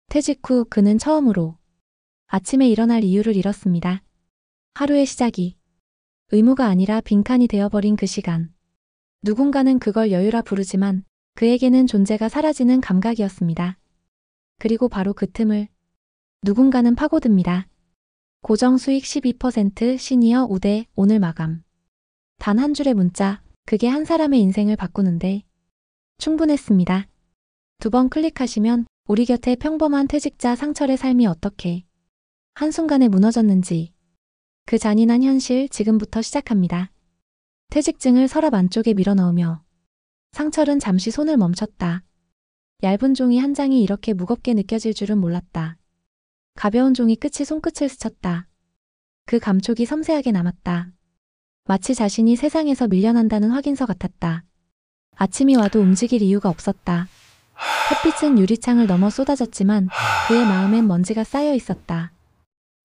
퇴직 후 그는 처음으로 아침에 일어날 이유를 잃었습니다. 하루의 시작이 의무가 아니라 빈칸이 되어버린 그 시간. 누군가는 그걸 여유라 부르지만 그에게는 존재가 사라지는 감각이었습니다. 그리고 바로 그 틈을 누군가는 파고듭니다. 고정 수익 12% 시니어 우대 오늘 마감. 단 한 줄의 문자, 그게 한 사람의 인생을 바꾸는데 충분했습니다. 2번 클릭하시면 우리 곁에 평범한 퇴직자 상철의 삶이 어떻게 한순간에 무너졌는지 그 잔인한 현실 지금부터 시작합니다. 퇴직증을 서랍 안쪽에 밀어넣으며 상철은 잠시 손을 멈췄다. 얇은 종이 한 장이 이렇게 무겁게 느껴질 줄은 몰랐다. 가벼운 종이 끝이 손끝을 스쳤다. 그 감촉이 섬세하게 남았다. 마치 자신이 세상에서 밀려난다는 확인서 같았다. 아침이 와도 움직일 이유가 없었다. 햇빛은 유리창을 넘어 쏟아졌지만 그의 마음엔 먼지가 쌓여 있었다.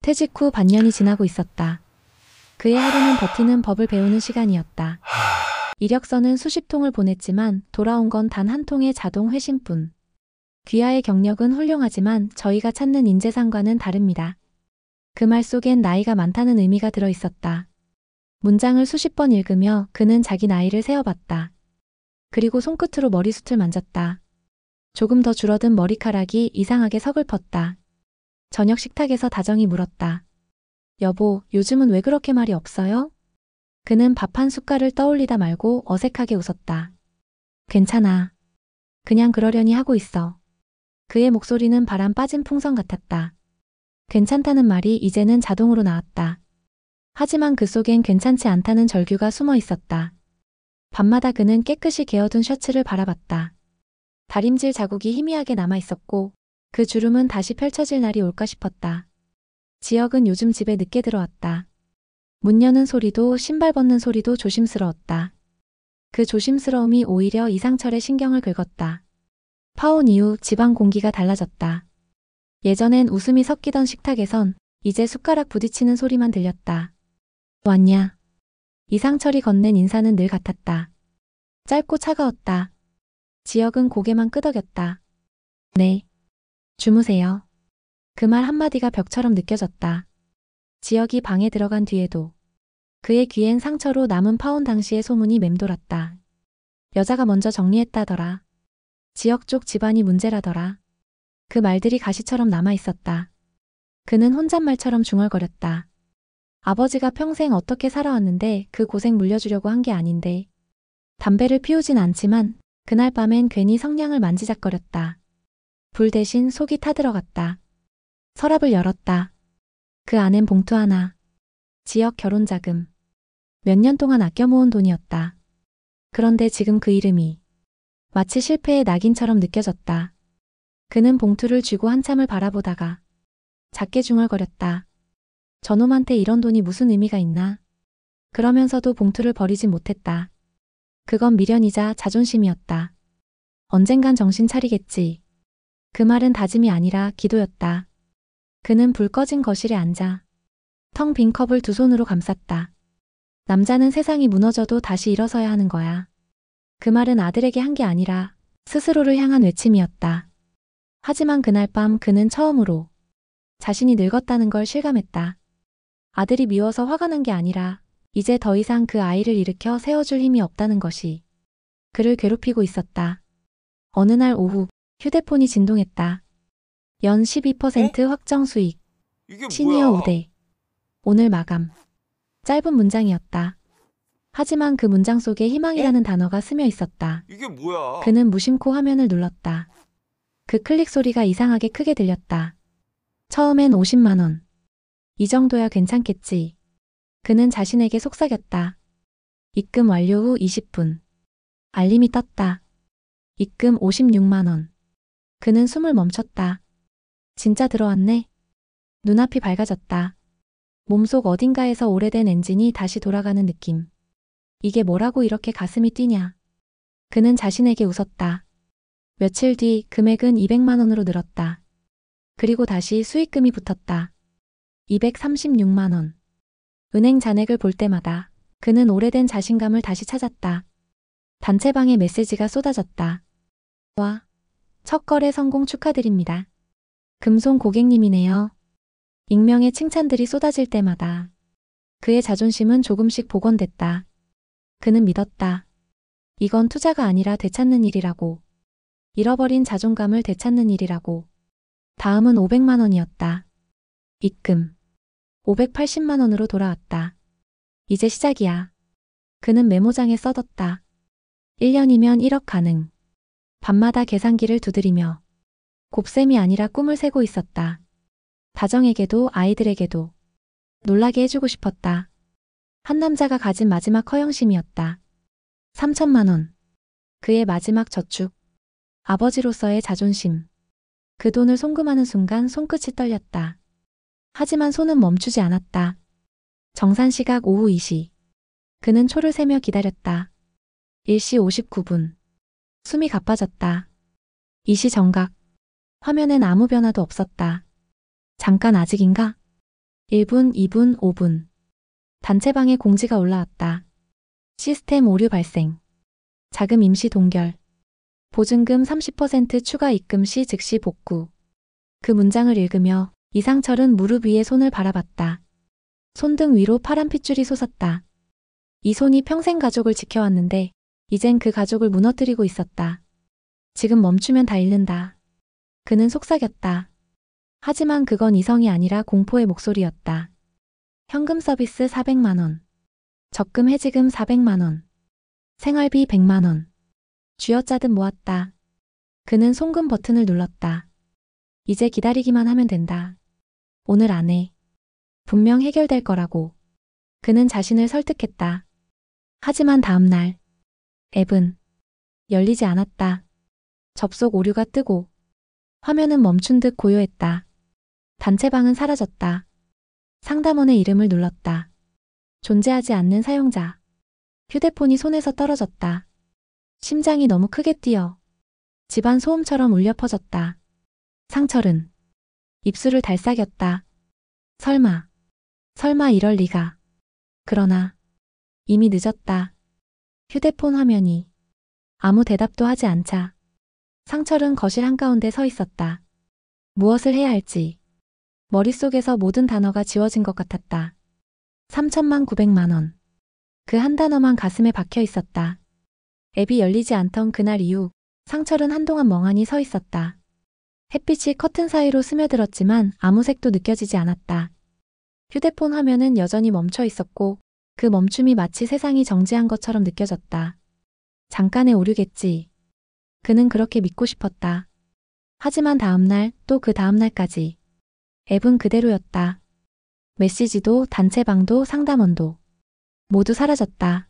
퇴직 후 반년이 지나고 있었다. 그의 하루는 버티는 법을 배우는 시간이었다. 이력서는 수십 통을 보냈지만 돌아온 건 단 한 통의 자동 회신뿐. 귀하의 경력은 훌륭하지만 저희가 찾는 인재상과는 다릅니다. 그 말 속엔 나이가 많다는 의미가 들어 있었다. 문장을 수십 번 읽으며 그는 자기 나이를 세어봤다. 그리고 손끝으로 머리숱을 만졌다. 조금 더 줄어든 머리카락이 이상하게 서글펐다. 저녁 식탁에서 다정히 물었다. 여보, 요즘은 왜 그렇게 말이 없어요? 그는 밥 한 숟갈을 떠올리다 말고 어색하게 웃었다. 괜찮아. 그냥 그러려니 하고 있어. 그의 목소리는 바람 빠진 풍선 같았다. 괜찮다는 말이 이제는 자동으로 나왔다. 하지만 그 속엔 괜찮지 않다는 절규가 숨어 있었다. 밤마다 그는 깨끗이 개어둔 셔츠를 바라봤다. 다림질 자국이 희미하게 남아 있었고 그 주름은 다시 펼쳐질 날이 올까 싶었다. 지혁은 요즘 집에 늦게 들어왔다. 문 여는 소리도 신발 벗는 소리도 조심스러웠다. 그 조심스러움이 오히려 이상철의 신경을 긁었다. 파혼 이후 집안 공기가 달라졌다. 예전엔 웃음이 섞이던 식탁에선 이제 숟가락 부딪히는 소리만 들렸다. 왔냐? 이상철이 건넨 인사는 늘 같았다. 짧고 차가웠다. 지혁은 고개만 끄덕였다. 네. 주무세요. 그 말 한마디가 벽처럼 느껴졌다. 지혁이 방에 들어간 뒤에도 그의 귀엔 상처로 남은 파혼 당시의 소문이 맴돌았다. 여자가 먼저 정리했다더라. 지역 쪽 집안이 문제라더라. 그 말들이 가시처럼 남아있었다. 그는 혼잣말처럼 중얼거렸다. 아버지가 평생 어떻게 살아왔는데 그 고생 물려주려고 한 게 아닌데. 담배를 피우진 않지만 그날 밤엔 괜히 성냥을 만지작거렸다. 불 대신 속이 타들어갔다. 서랍을 열었다. 그 안엔 봉투 하나. 지역 결혼자금. 몇 년 동안 아껴 모은 돈이었다. 그런데 지금 그 이름이 마치 실패의 낙인처럼 느껴졌다. 그는 봉투를 쥐고 한참을 바라보다가 작게 중얼거렸다. 저놈한테 이런 돈이 무슨 의미가 있나? 그러면서도 봉투를 버리진 못했다. 그건 미련이자 자존심이었다. 언젠간 정신 차리겠지. 그 말은 다짐이 아니라 기도였다. 그는 불 꺼진 거실에 앉아 텅 빈 컵을 두 손으로 감쌌다. 남자는 세상이 무너져도 다시 일어서야 하는 거야. 그 말은 아들에게 한 게 아니라 스스로를 향한 외침이었다. 하지만 그날 밤 그는 처음으로 자신이 늙었다는 걸 실감했다. 아들이 미워서 화가 난 게 아니라 이제 더 이상 그 아이를 일으켜 세워줄 힘이 없다는 것이 그를 괴롭히고 있었다. 어느 날 오후 휴대폰이 진동했다. 연 12% 확정 수익. 이게 시니어 뭐야? 우대. 오늘 마감. 짧은 문장이었다. 하지만 그 문장 속에 희망이라는 단어가 스며 있었다. 이게 뭐야? 그는 무심코 화면을 눌렀다. 그 클릭 소리가 이상하게 크게 들렸다. 처음엔 50만 원. 이 정도야 괜찮겠지. 그는 자신에게 속삭였다. 입금 완료 후 20분. 알림이 떴다. 입금 56만 원. 그는 숨을 멈췄다. 진짜 들어왔네. 눈앞이 밝아졌다. 몸속 어딘가에서 오래된 엔진이 다시 돌아가는 느낌. 이게 뭐라고 이렇게 가슴이 뛰냐. 그는 자신에게 웃었다. 며칠 뒤 금액은 200만 원으로 늘었다. 그리고 다시 수익금이 붙었다. 236만 원. 은행 잔액을 볼 때마다 그는 오래된 자신감을 다시 찾았다. 단체방에 메시지가 쏟아졌다. 와, 첫 거래 성공 축하드립니다. 금손 고객님이네요. 익명의 칭찬들이 쏟아질 때마다 그의 자존심은 조금씩 복원됐다. 그는 믿었다. 이건 투자가 아니라 되찾는 일이라고. 잃어버린 자존감을 되찾는 일이라고. 다음은 500만 원이었다. 입금. 580만 원으로 돌아왔다. 이제 시작이야. 그는 메모장에 써뒀다. 1년이면 1억 가능. 밤마다 계산기를 두드리며 곱셈이 아니라 꿈을 세고 있었다. 다정에게도 아이들에게도 놀라게 해주고 싶었다. 한 남자가 가진 마지막 허영심이었다. 3천만 원. 그의 마지막 저축. 아버지로서의 자존심. 그 돈을 송금하는 순간 손끝이 떨렸다. 하지만 손은 멈추지 않았다. 정산 시각 오후 2시. 그는 초를 세며 기다렸다. 1시 59분. 숨이 가빠졌다. 2시 정각. 화면엔 아무 변화도 없었다. 잠깐 아직인가? 1분, 2분, 5분. 단체방에 공지가 올라왔다. 시스템 오류 발생. 자금 임시 동결. 보증금 30% 추가 입금 시 즉시 복구. 그 문장을 읽으며 이상철은 무릎 위에 손을 바라봤다. 손등 위로 파란 핏줄이 솟았다. 이 손이 평생 가족을 지켜왔는데 이젠 그 가족을 무너뜨리고 있었다. 지금 멈추면 다 잃는다. 그는 속삭였다. 하지만 그건 이성이 아니라 공포의 목소리였다. 현금 서비스 400만 원. 적금 해지금 400만 원. 생활비 100만 원. 쥐어짜듯 모았다. 그는 송금 버튼을 눌렀다. 이제 기다리기만 하면 된다. 오늘 안에 분명 해결될 거라고. 그는 자신을 설득했다. 하지만 다음 날 앱은 열리지 않았다. 접속 오류가 뜨고 화면은 멈춘 듯 고요했다. 단체방은 사라졌다. 상담원의 이름을 눌렀다. 존재하지 않는 사용자. 휴대폰이 손에서 떨어졌다. 심장이 너무 크게 뛰어 집안 소음처럼 울려 퍼졌다. 상철은 입술을 달싹였다. 설마 이럴 리가. 그러나 이미 늦었다. 휴대폰 화면이 아무 대답도 하지 않자 상철은 거실 한가운데 서 있었다. 무엇을 해야 할지 머릿속에서 모든 단어가 지워진 것 같았다. 3천만 9백만 원. 그 한 단어만 가슴에 박혀 있었다. 앱이 열리지 않던 그날 이후 상철은 한동안 멍하니 서 있었다. 햇빛이 커튼 사이로 스며들었지만 아무 색도 느껴지지 않았다. 휴대폰 화면은 여전히 멈춰 있었고 그 멈춤이 마치 세상이 정지한 것처럼 느껴졌다. 잠깐의 오류겠지. 그는 그렇게 믿고 싶었다. 하지만 다음날 또 그 다음날까지 앱은 그대로였다. 메시지도 단체방도 상담원도 모두 사라졌다.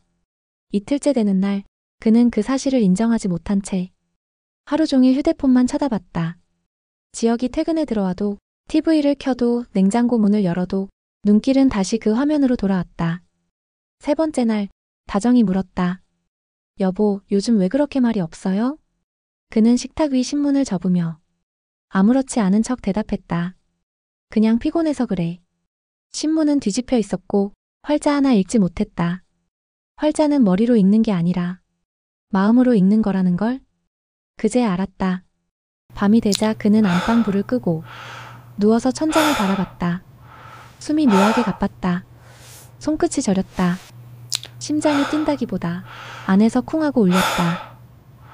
이틀째 되는 날 그는 그 사실을 인정하지 못한 채 하루 종일 휴대폰만 쳐다봤다. 지혁이 퇴근에 들어와도 TV를 켜도 냉장고 문을 열어도 눈길은 다시 그 화면으로 돌아왔다. 세 번째 날 다정이 물었다. 여보, 요즘 왜 그렇게 말이 없어요? 그는 식탁 위 신문을 접으며 아무렇지 않은 척 대답했다. 그냥 피곤해서 그래. 신문은 뒤집혀 있었고 활자 하나 읽지 못했다. 활자는 머리로 읽는 게 아니라 마음으로 읽는 거라는 걸 그제 알았다. 밤이 되자 그는 안방불을 끄고 누워서 천장을 바라봤다. 숨이 묘하게 가빴다. 손끝이 저렸다. 심장이 뛴다기보다 안에서 쿵하고 울렸다.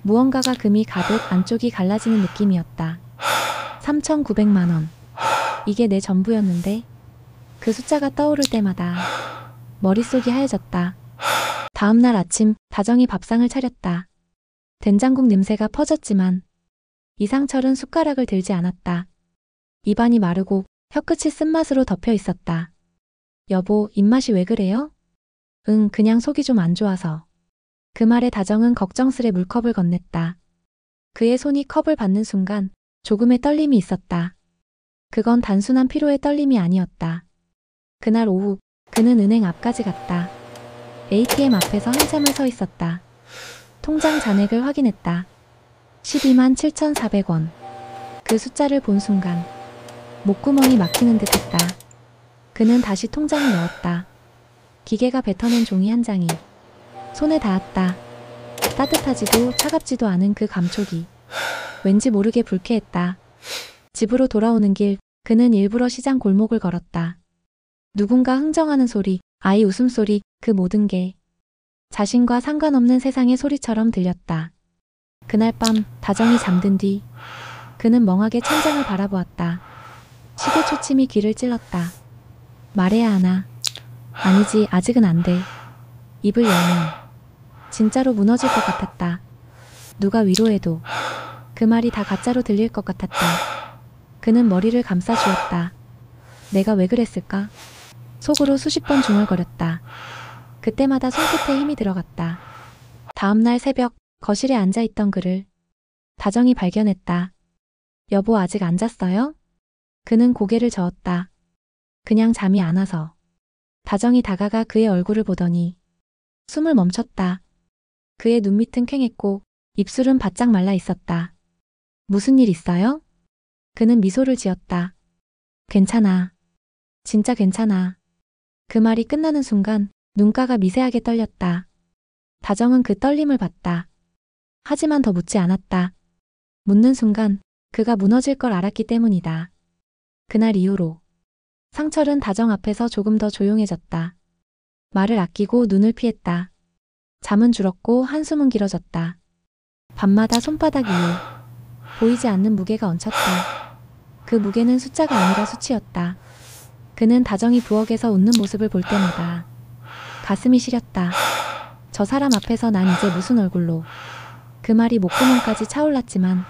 무언가가 금이 가득 안쪽이 갈라지는 느낌이었다. 3,900만 원. 이게 내 전부였는데 그 숫자가 떠오를 때마다 머릿속이 하얘졌다. 다음날 아침 다정이 밥상을 차렸다. 된장국 냄새가 퍼졌지만 이상철은 숟가락을 들지 않았다. 입안이 마르고 혀끝이 쓴맛으로 덮여 있었다. 여보, 입맛이 왜 그래요? 응, 그냥 속이 좀 안 좋아서. 그 말에 다정은 걱정스레 물컵을 건넸다. 그의 손이 컵을 받는 순간 조금의 떨림이 있었다. 그건 단순한 피로의 떨림이 아니었다. 그날 오후 그는 은행 앞까지 갔다. ATM 앞에서 한참을 서 있었다. 통장 잔액을 확인했다. 12만 7,400원. 그 숫자를 본 순간 목구멍이 막히는 듯 했다. 그는 다시 통장을 넣었다. 기계가 뱉어낸 종이 한 장이 손에 닿았다. 따뜻하지도 차갑지도 않은 그 감촉이 왠지 모르게 불쾌했다. 집으로 돌아오는 길, 그는 일부러 시장 골목을 걸었다. 누군가 흥정하는 소리, 아이 웃음소리, 그 모든 게 자신과 상관없는 세상의 소리처럼 들렸다. 그날 밤 다정이 잠든 뒤 그는 멍하게 천장을 바라보았다. 시계 초침이 귀를 찔렀다. 말해야 하나? 아니지, 아직은 안 돼. 입을 열면 진짜로 무너질 것 같았다. 누가 위로해도 그 말이 다 가짜로 들릴 것 같았다. 그는 머리를 감싸 주었다. 내가 왜 그랬을까? 속으로 수십 번 중얼거렸다. 그때마다 손끝에 힘이 들어갔다. 다음날 새벽 거실에 앉아있던 그를 다정이 발견했다. 여보, 아직 안 잤어요? 그는 고개를 저었다. 그냥 잠이 안 와서. 다정이 다가가 그의 얼굴을 보더니 숨을 멈췄다. 그의 눈밑은 퀭했고 입술은 바짝 말라 있었다. 무슨 일 있어요? 그는 미소를 지었다. 괜찮아. 진짜 괜찮아. 그 말이 끝나는 순간 눈가가 미세하게 떨렸다. 다정은 그 떨림을 봤다. 하지만 더 묻지 않았다. 묻는 순간 그가 무너질 걸 알았기 때문이다. 그날 이후로 상철은 다정 앞에서 조금 더 조용해졌다. 말을 아끼고 눈을 피했다. 잠은 줄었고 한숨은 길어졌다. 밤마다 손바닥 위에 보이지 않는 무게가 얹혔다. 그 무게는 숫자가 아니라 수치였다. 그는 다정이 부엌에서 웃는 모습을 볼 때마다 가슴이 시렸다. 저 사람 앞에서 난 이제 무슨 얼굴로. 그 말이 목구멍까지 차올랐지만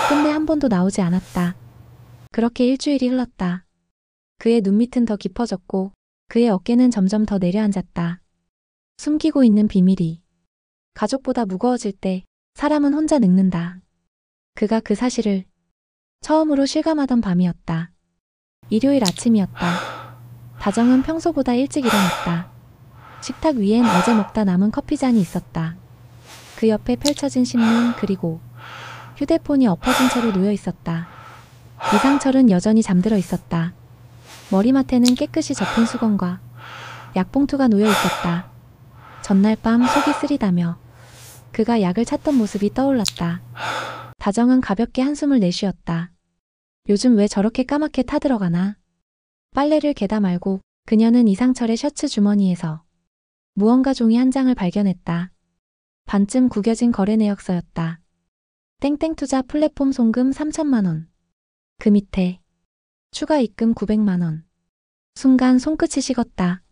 끝내 한 번도 나오지 않았다. 그렇게 일주일이 흘렀다. 그의 눈밑은 더 깊어졌고 그의 어깨는 점점 더 내려앉았다. 숨기고 있는 비밀이 가족보다 무거워질 때 사람은 혼자 늙는다. 그가 그 사실을 처음으로 실감하던 밤이었다. 일요일 아침이었다. 다정은 평소보다 일찍 일어났다. 식탁 위엔 어제 먹다 남은 커피잔이 있었다. 그 옆에 펼쳐진 신문 그리고 휴대폰이 엎어진 채로 놓여 있었다. 이상철은 여전히 잠들어 있었다. 머리맡에는 깨끗이 접힌 수건과 약봉투가 놓여 있었다. 전날 밤 속이 쓰리다며 그가 약을 찾던 모습이 떠올랐다. 다정은 가볍게 한숨을 내쉬었다. 요즘 왜 저렇게 까맣게 타들어가나? 빨래를 개다 말고 그녀는 이상철의 셔츠 주머니에서 무언가 종이 한 장을 발견했다. 반쯤 구겨진 거래 내역서였다. 땡땡투자 플랫폼 송금 3천만 원. 그 밑에 추가 입금 900만 원. 순간 손끝이 식었다.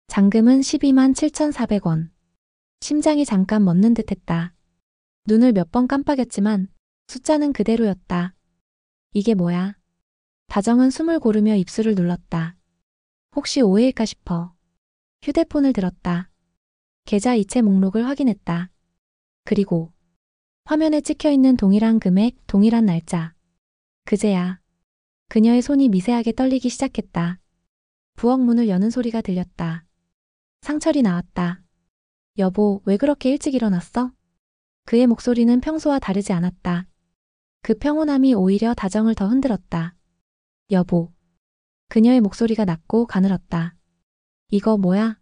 잔금은 12만 7,400원. 심장이 잠깐 멎는 듯했다. 눈을 몇 번 깜빡였지만 숫자는 그대로였다. 이게 뭐야? 다정은 숨을 고르며 입술을 눌렀다. 혹시 오해일까 싶어. 휴대폰을 들었다. 계좌 이체 목록을 확인했다. 그리고 화면에 찍혀있는 동일한 금액, 동일한 날짜. 그제야 그녀의 손이 미세하게 떨리기 시작했다. 부엌 문을 여는 소리가 들렸다. 상철이 나왔다. 여보, 왜 그렇게 일찍 일어났어? 그의 목소리는 평소와 다르지 않았다. 그 평온함이 오히려 다정을 더 흔들었다. 여보. 그녀의 목소리가 낮고 가늘었다. 이거 뭐야?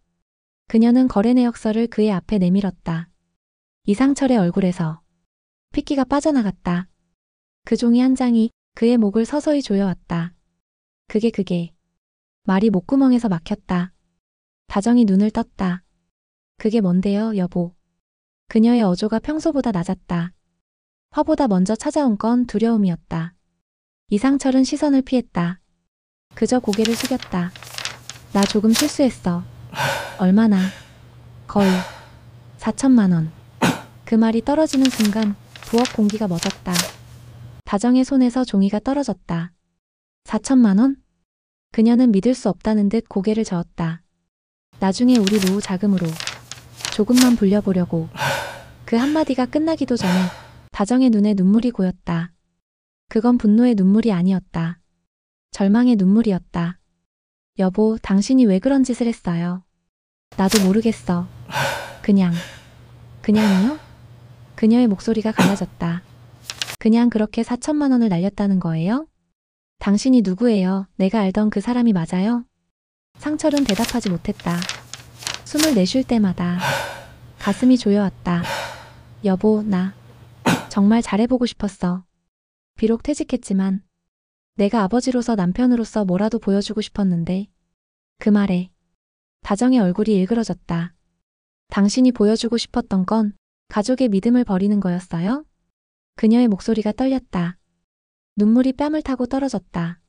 그녀는 거래 내역서를 그의 앞에 내밀었다. 이상철의 얼굴에서 핏기가 빠져나갔다. 그 종이 한 장이 그의 목을 서서히 조여왔다. 그게 말이 목구멍에서 막혔다. 다정이 눈을 떴다. 그게 뭔데요, 여보? 그녀의 어조가 평소보다 낮았다. 화보다 먼저 찾아온 건 두려움이었다. 이상철은 시선을 피했다. 그저 고개를 숙였다. 나 조금 실수했어. 얼마나? 거의 4천만 원. 그 말이 떨어지는 순간 부엌 공기가 멎었다. 다정의 손에서 종이가 떨어졌다. 4천만 원? 그녀는 믿을 수 없다는 듯 고개를 저었다. 나중에 우리 노후 자금으로 조금만 불려보려고. 그 한마디가 끝나기도 전에 다정의 눈에 눈물이 고였다. 그건 분노의 눈물이 아니었다. 절망의 눈물이었다. 여보, 당신이 왜 그런 짓을 했어요? 나도 모르겠어. 그냥이요? 그녀의 목소리가 갈라졌다. 그냥 그렇게 4천만 원을 날렸다는 거예요? 당신이 누구예요? 내가 알던 그 사람이 맞아요? 상철은 대답하지 못했다. 숨을 내쉴 때마다 가슴이 조여왔다. 여보, 나 정말 잘해보고 싶었어. 비록 퇴직했지만 내가 아버지로서 남편으로서 뭐라도 보여주고 싶었는데 그 말에 다정의 얼굴이 일그러졌다. 당신이 보여주고 싶었던 건 가족의 믿음을 버리는 거였어요? 그녀의 목소리가 떨렸다. 눈물이 뺨을 타고 떨어졌다.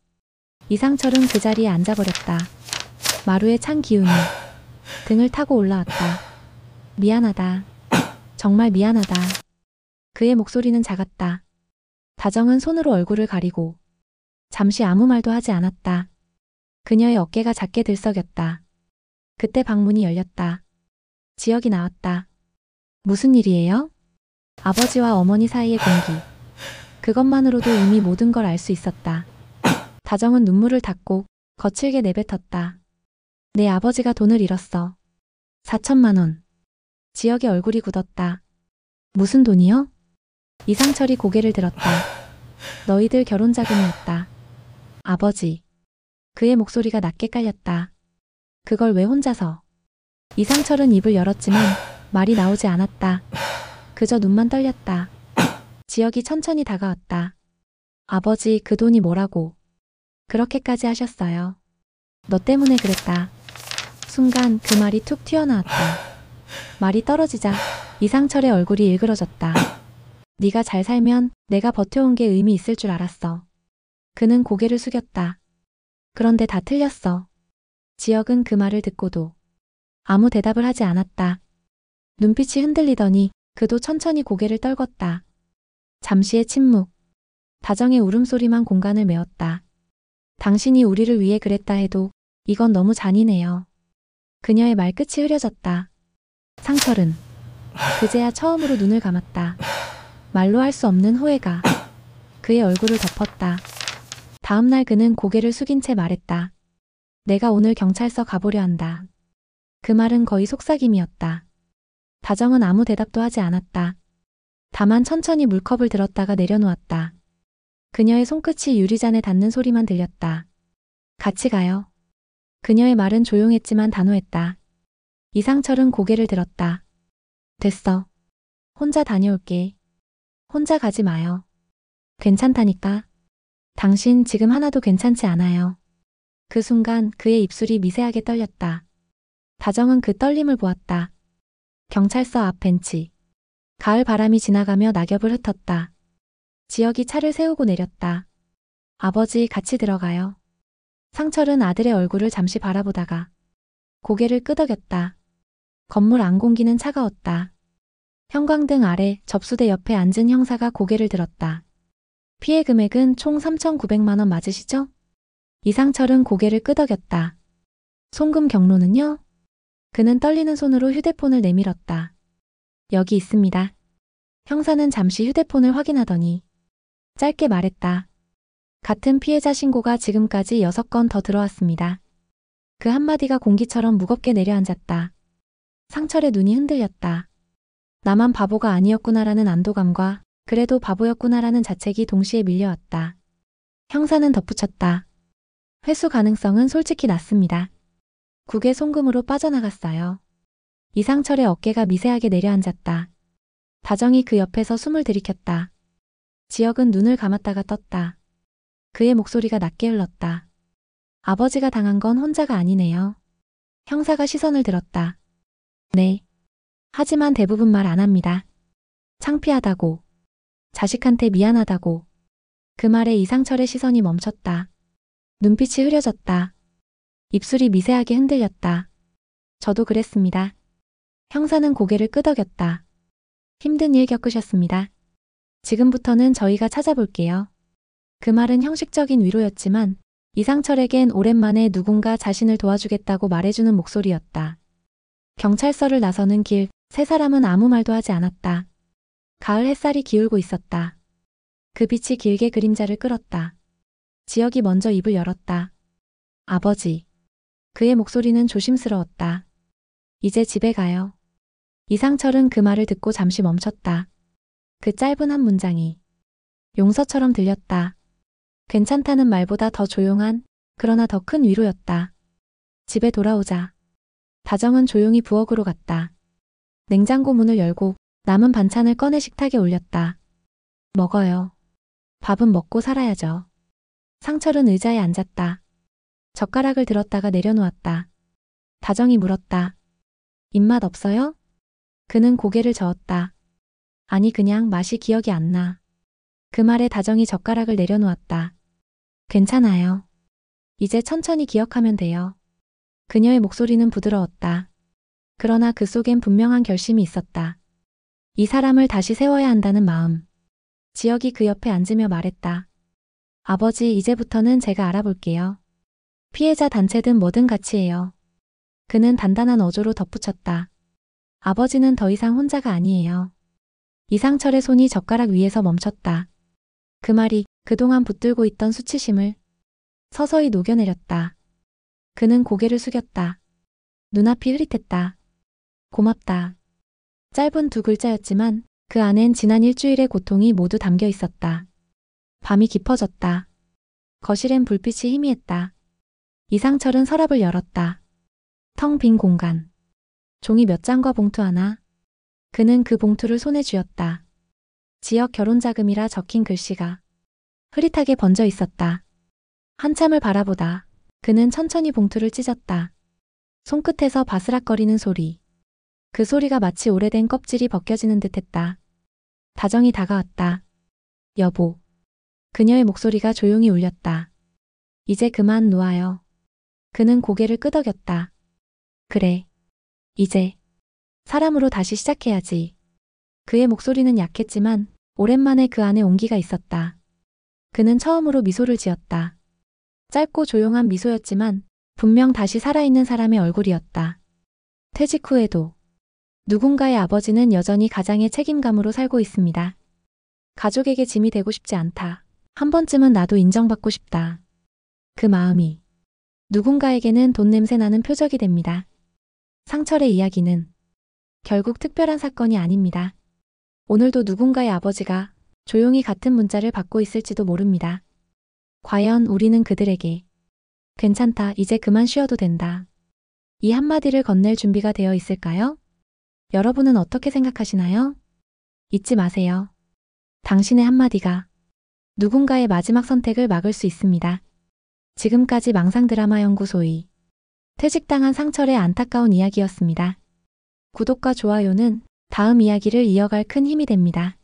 이상철은 그 자리에 앉아버렸다. 마루의 찬 기운이 등을 타고 올라왔다. 미안하다. 정말 미안하다. 그의 목소리는 작았다. 다정은 손으로 얼굴을 가리고 잠시 아무 말도 하지 않았다. 그녀의 어깨가 작게 들썩였다. 그때 방문이 열렸다. 지혁이 나왔다. 무슨 일이에요? 아버지와 어머니 사이의 공기. 그것만으로도 이미 모든 걸 알 수 있었다. 다정은 눈물을 닦고 거칠게 내뱉었다. 내 아버지가 돈을 잃었어. 4천만 원. 지혁의 얼굴이 굳었다. 무슨 돈이요? 이상철이 고개를 들었다. 너희들 결혼 자금이었다. 아버지. 그의 목소리가 낮게 깔렸다. 그걸 왜 혼자서? 이상철은 입을 열었지만 말이 나오지 않았다. 그저 눈만 떨렸다. 지혁이 천천히 다가왔다. 아버지, 그 돈이 뭐라고? 그렇게까지 하셨어요. 너 때문에 그랬다. 순간 그 말이 툭 튀어나왔다. 말이 떨어지자 이상철의 얼굴이 일그러졌다. 네가 잘 살면 내가 버텨온 게 의미 있을 줄 알았어. 그는 고개를 숙였다. 그런데 다 틀렸어. 지혁은 그 말을 듣고도 아무 대답을 하지 않았다. 눈빛이 흔들리더니 그도 천천히 고개를 떨궜다. 잠시의 침묵. 다정의 울음소리만 공간을 메웠다. 당신이 우리를 위해 그랬다 해도 이건 너무 잔인해요. 그녀의 말끝이 흐려졌다. 상철은 그제야 처음으로 눈을 감았다. 말로 할 수 없는 후회가 그의 얼굴을 덮었다. 다음 날 그는 고개를 숙인 채 말했다. 내가 오늘 경찰서 가보려 한다. 그 말은 거의 속삭임이었다. 다정은 아무 대답도 하지 않았다. 다만 천천히 물컵을 들었다가 내려놓았다. 그녀의 손끝이 유리잔에 닿는 소리만 들렸다. 같이 가요. 그녀의 말은 조용했지만 단호했다. 이상철은 고개를 들었다. 됐어. 혼자 다녀올게. 혼자 가지 마요. 괜찮다니까. 당신 지금 하나도 괜찮지 않아요. 그 순간 그의 입술이 미세하게 떨렸다. 다정은 그 떨림을 보았다. 경찰서 앞 벤치. 가을 바람이 지나가며 낙엽을 흩었다. 지혁이 차를 세우고 내렸다. 아버지, 같이 들어가요. 상철은 아들의 얼굴을 잠시 바라보다가 고개를 끄덕였다. 건물 안 공기는 차가웠다. 형광등 아래 접수대 옆에 앉은 형사가 고개를 들었다. 피해 금액은 총 3,900만 원 맞으시죠? 이상철은 고개를 끄덕였다. 송금 경로는요? 그는 떨리는 손으로 휴대폰을 내밀었다. 여기 있습니다. 형사는 잠시 휴대폰을 확인하더니 짧게 말했다. 같은 피해자 신고가 지금까지 6건 더 들어왔습니다. 그 한마디가 공기처럼 무겁게 내려앉았다. 상철의 눈이 흔들렸다. 나만 바보가 아니었구나라는 안도감과 그래도 바보였구나라는 자책이 동시에 밀려왔다. 형사는 덧붙였다. 회수 가능성은 솔직히 낮습니다. 국외 송금으로 빠져나갔어요. 이상철의 어깨가 미세하게 내려앉았다. 다정이 그 옆에서 숨을 들이켰다. 지혁은 눈을 감았다가 떴다. 그의 목소리가 낮게 흘렀다. 아버지가 당한 건 혼자가 아니네요. 형사가 시선을 들었다. 네. 하지만 대부분 말 안 합니다. 창피하다고. 자식한테 미안하다고. 그 말에 이상철의 시선이 멈췄다. 눈빛이 흐려졌다. 입술이 미세하게 흔들렸다. 저도 그랬습니다. 형사는 고개를 끄덕였다. 힘든 일 겪으셨습니다. 지금부터는 저희가 찾아볼게요. 그 말은 형식적인 위로였지만 이상철에겐 오랜만에 누군가 자신을 도와주겠다고 말해주는 목소리였다. 경찰서를 나서는 길, 세 사람은 아무 말도 하지 않았다. 가을 햇살이 기울고 있었다. 그 빛이 길게 그림자를 끌었다. 지혁이 먼저 입을 열었다. 아버지. 그의 목소리는 조심스러웠다. 이제 집에 가요. 이상철은 그 말을 듣고 잠시 멈췄다. 그 짧은 한 문장이 용서처럼 들렸다. 괜찮다는 말보다 더 조용한, 그러나 더 큰 위로였다. 집에 돌아오자 다정은 조용히 부엌으로 갔다. 냉장고 문을 열고 남은 반찬을 꺼내 식탁에 올렸다. 먹어요. 밥은 먹고 살아야죠. 상철은 의자에 앉았다. 젓가락을 들었다가 내려놓았다. 다정이 물었다. 입맛 없어요? 그는 고개를 저었다. 아니 그냥 맛이 기억이 안 나. 그 말에 다정이 젓가락을 내려놓았다. 괜찮아요. 이제 천천히 기억하면 돼요. 그녀의 목소리는 부드러웠다. 그러나 그 속엔 분명한 결심이 있었다. 이 사람을 다시 세워야 한다는 마음. 지혁이 그 옆에 앉으며 말했다. 아버지, 이제부터는 제가 알아볼게요. 피해자 단체든 뭐든 같이 해요. 그는 단단한 어조로 덧붙였다. 아버지는 더 이상 혼자가 아니에요. 이상철의 손이 젓가락 위에서 멈췄다. 그 말이 그동안 붙들고 있던 수치심을 서서히 녹여내렸다. 그는 고개를 숙였다. 눈앞이 흐릿했다. 고맙다. 짧은 두 글자였지만 그 안엔 지난 일주일의 고통이 모두 담겨 있었다. 밤이 깊어졌다. 거실엔 불빛이 희미했다. 이상철은 서랍을 열었다. 텅 빈 공간. 종이 몇 장과 봉투 하나. 그는 그 봉투를 손에 쥐었다. 지역 결혼자금이라 적힌 글씨가 흐릿하게 번져 있었다. 한참을 바라보다 그는 천천히 봉투를 찢었다. 손끝에서 바스락거리는 소리. 그 소리가 마치 오래된 껍질이 벗겨지는 듯했다. 다정이 다가왔다. 여보. 그녀의 목소리가 조용히 울렸다. 이제 그만 놓아요. 그는 고개를 끄덕였다. 그래. 이제 사람으로 다시 시작해야지. 그의 목소리는 약했지만 오랜만에 그 안에 온기가 있었다. 그는 처음으로 미소를 지었다. 짧고 조용한 미소였지만 분명 다시 살아있는 사람의 얼굴이었다. 퇴직 후에도 누군가의 아버지는 여전히 가장의 책임감으로 살고 있습니다. 가족에게 짐이 되고 싶지 않다. 한 번쯤은 나도 인정받고 싶다. 그 마음이 누군가에게는 돈 냄새 나는 표적이 됩니다. 상철의 이야기는 결국 특별한 사건이 아닙니다. 오늘도 누군가의 아버지가 조용히 같은 문자를 받고 있을지도 모릅니다. 과연 우리는 그들에게 괜찮다, 이제 그만 쉬어도 된다. 이 한마디를 건넬 준비가 되어 있을까요? 여러분은 어떻게 생각하시나요? 잊지 마세요. 당신의 한마디가 누군가의 마지막 선택을 막을 수 있습니다. 지금까지 망상드라마 연구소의 퇴직당한 상철의 안타까운 이야기였습니다. 구독과 좋아요는 다음 이야기를 이어갈 큰 힘이 됩니다.